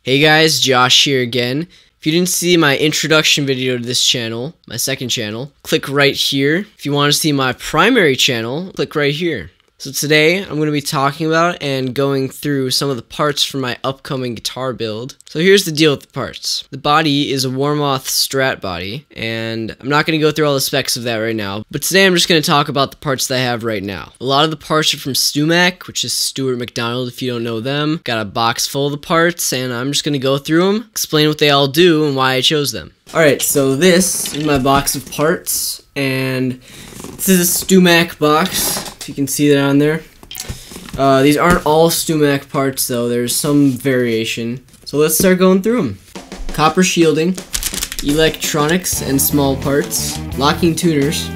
Hey guys, Josh here again. If you didn't see my introduction video to this channel, my second channel, click right here. If you want to see my primary channel, click right here. So today, I'm going to be talking about and going through some of the parts for my upcoming guitar build. So here's the deal with the parts. The body is a Warmoth Strat body, and I'm not going to go through all the specs of that right now, but today I'm just going to talk about the parts that I have right now. A lot of the parts are from StuMac, which is Stuart McDonald if you don't know them. Got a box full of the parts, and I'm just going to go through them, explain what they all do and why I chose them. Alright, so this is my box of parts, and this is a StuMac box. You can see that on there. These aren't all StuMac parts though, there's some variation. So let's start going through them. Copper shielding, electronics and small parts, locking tuners,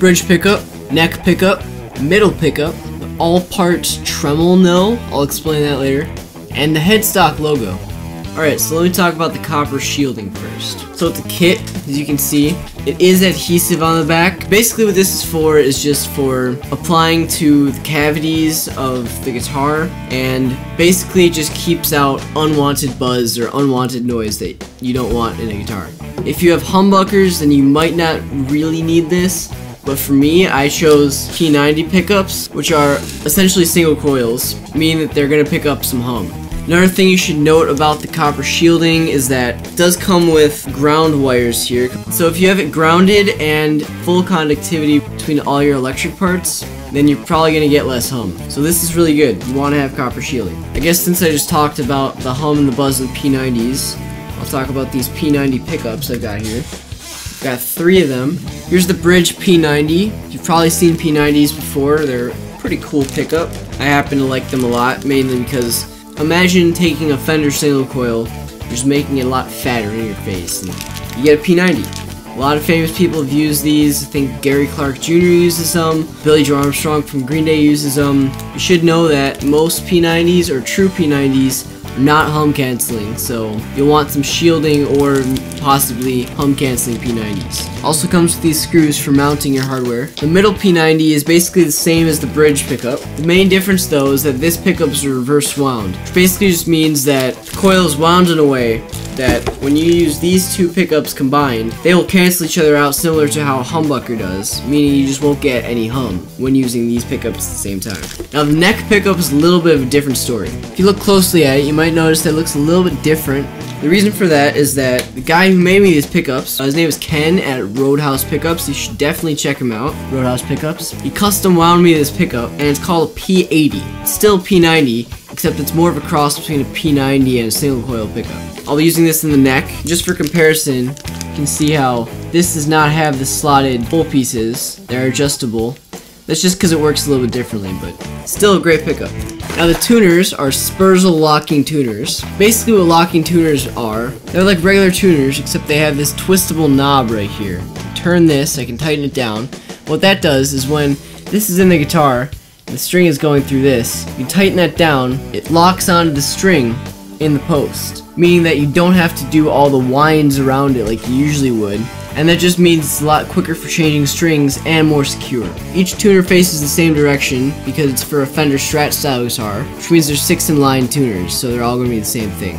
bridge pickup, neck pickup, middle pickup, all parts Tremmel no, I'll explain that later, and the headstock logo. Alright, so let me talk about the copper shielding first. So it's a kit, as you can see. It is adhesive on the back. Basically what this is just for applying to the cavities of the guitar, and basically it just keeps out unwanted buzz or unwanted noise that you don't want in a guitar. If you have humbuckers, then you might not really need this, but for me, I chose P90 pickups, which are essentially single coils, meaning that they're going to pick up some hum. Another thing you should note about the copper shielding is that it does come with ground wires here. So if you have it grounded and full conductivity between all your electric parts, then you're probably going to get less hum. So this is really good. You want to have copper shielding. I guess since I just talked about the hum and the buzz in P90s, I'll talk about these P90 pickups I've got here. I've got 3 of them. Here's the bridge P90. You've probably seen P90s before. They're a pretty cool pickup. I happen to like them a lot, mainly because imagine taking a Fender single coil, just making it a lot fatter in your face, and you get a P90. A lot of famous people have used these. I think Gary Clark Jr. uses some, Billy Joe Armstrong from Green Day uses them. You should know that most P90s, or true P90s, are not hum canceling, so you'll want some shielding or possibly hum canceling P90s. Also comes with these screws for mounting your hardware. The middle P90 is basically the same as the bridge pickup. The main difference though is that this pickup is reverse wound, which basically just means that the coil is wound in a way that when you use these two pickups combined, they will cancel each other out similar to how a humbucker does, meaning you just won't get any hum when using these pickups at the same time. Now the neck pickup is a little bit of a different story. If you look closely at it, you might notice that it looks a little bit different. The reason for that is that the guy who made me these pickups, his name is Ken at Roadhouse Pickups. You should definitely check him out, Roadhouse Pickups. He custom wound me this pickup, and it's called a P80. It's still P90, except it's more of a cross between a P90 and a single coil pickup. I'll be using this in the neck. Just for comparison, you can see how this does not have the slotted hole pieces. They're adjustable. That's just because it works a little bit differently, but still a great pickup. Now the tuners are Spurzl locking tuners. Basically what locking tuners are, they're like regular tuners, except they have this twistable knob right here. Turn this, I can tighten it down. What that does is when this is in the guitar, and the string is going through this, you tighten that down, it locks onto the string in the post, meaning that you don't have to do all the winds around it like you usually would, and that just means it's a lot quicker for changing strings and more secure. Each tuner faces the same direction because it's for a Fender Strat style guitar, which means there's 6 inline tuners, so they're all going to be the same thing.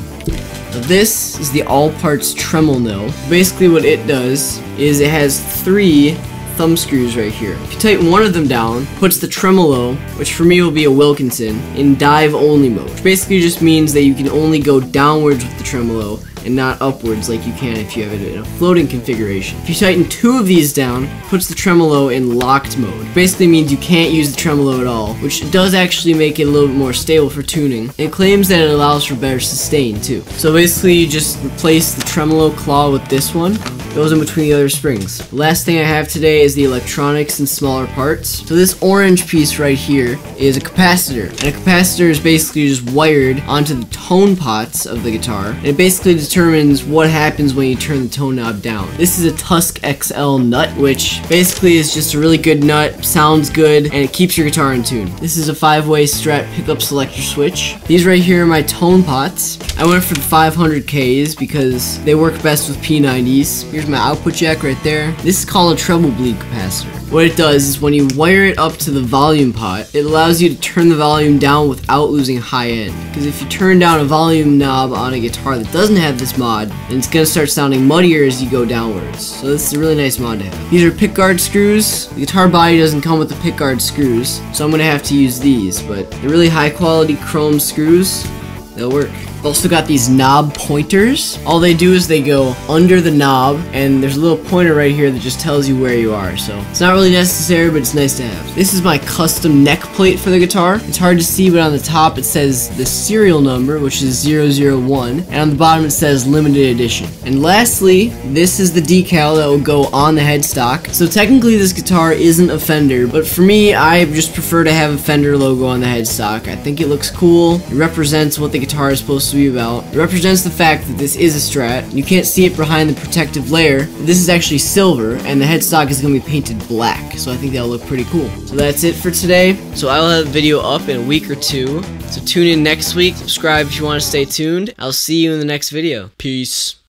Now this is the all parts Tremmel no. Basically what it does is it has 3 thumb screws right here. If you tighten one of them down, puts the tremolo, which for me will be a Wilkinson, in dive only mode, which basically just means that you can only go downwards with the tremolo and not upwards like you can if you have it in a floating configuration. If you tighten 2 of these down, puts the tremolo in locked mode. Basically means you can't use the tremolo at all, which does actually make it a little bit more stable for tuning. It claims that it allows for better sustain too. So basically you just replace the tremolo claw with this one. Goes in between the other springs. The last thing I have today is the electronics and smaller parts. So this orange piece right here is a capacitor. And a capacitor is basically just wired onto the tone pots of the guitar. And it basically determines what happens when you turn the tone knob down. This is a Tusk XL nut, which basically is just a really good nut, sounds good, and it keeps your guitar in tune. This is a 5-way Strat pickup selector switch. These right here are my tone pots. I went for the 500Ks because they work best with P90s. Here's my output jack right there. This is called a treble bleed capacitor. What it does is when you wire it up to the volume pot, it allows you to turn the volume down without losing high end. Because if you turn down a volume knob on a guitar that doesn't have this mod, then it's going to start sounding muddier as you go downwards. So this is a really nice mod to have. These are pickguard screws. The guitar body doesn't come with the pickguard screws, so I'm going to have to use these, but they're really high quality chrome screws. They'll work. I've also got these knob pointers. All they do is they go under the knob, and there's a little pointer right here that just tells you where you are. So it's not really necessary, but it's nice to have. This is my custom neck plate for the guitar. It's hard to see, but on the top it says the serial number, which is 001, and on the bottom it says limited edition. And lastly, this is the decal that will go on the headstock. So technically this guitar isn't a Fender, but for me, I just prefer to have a Fender logo on the headstock. I think it looks cool. It represents what the guitar is supposed to be about. It represents the fact that this is a Strat. You can't see it behind the protective layer. This is actually silver, and the headstock is going to be painted black, so I think that'll look pretty cool. So that's it for today. So I will have a video up in a week or two, so tune in next week. Subscribe if you want to stay tuned. I'll see you in the next video. Peace.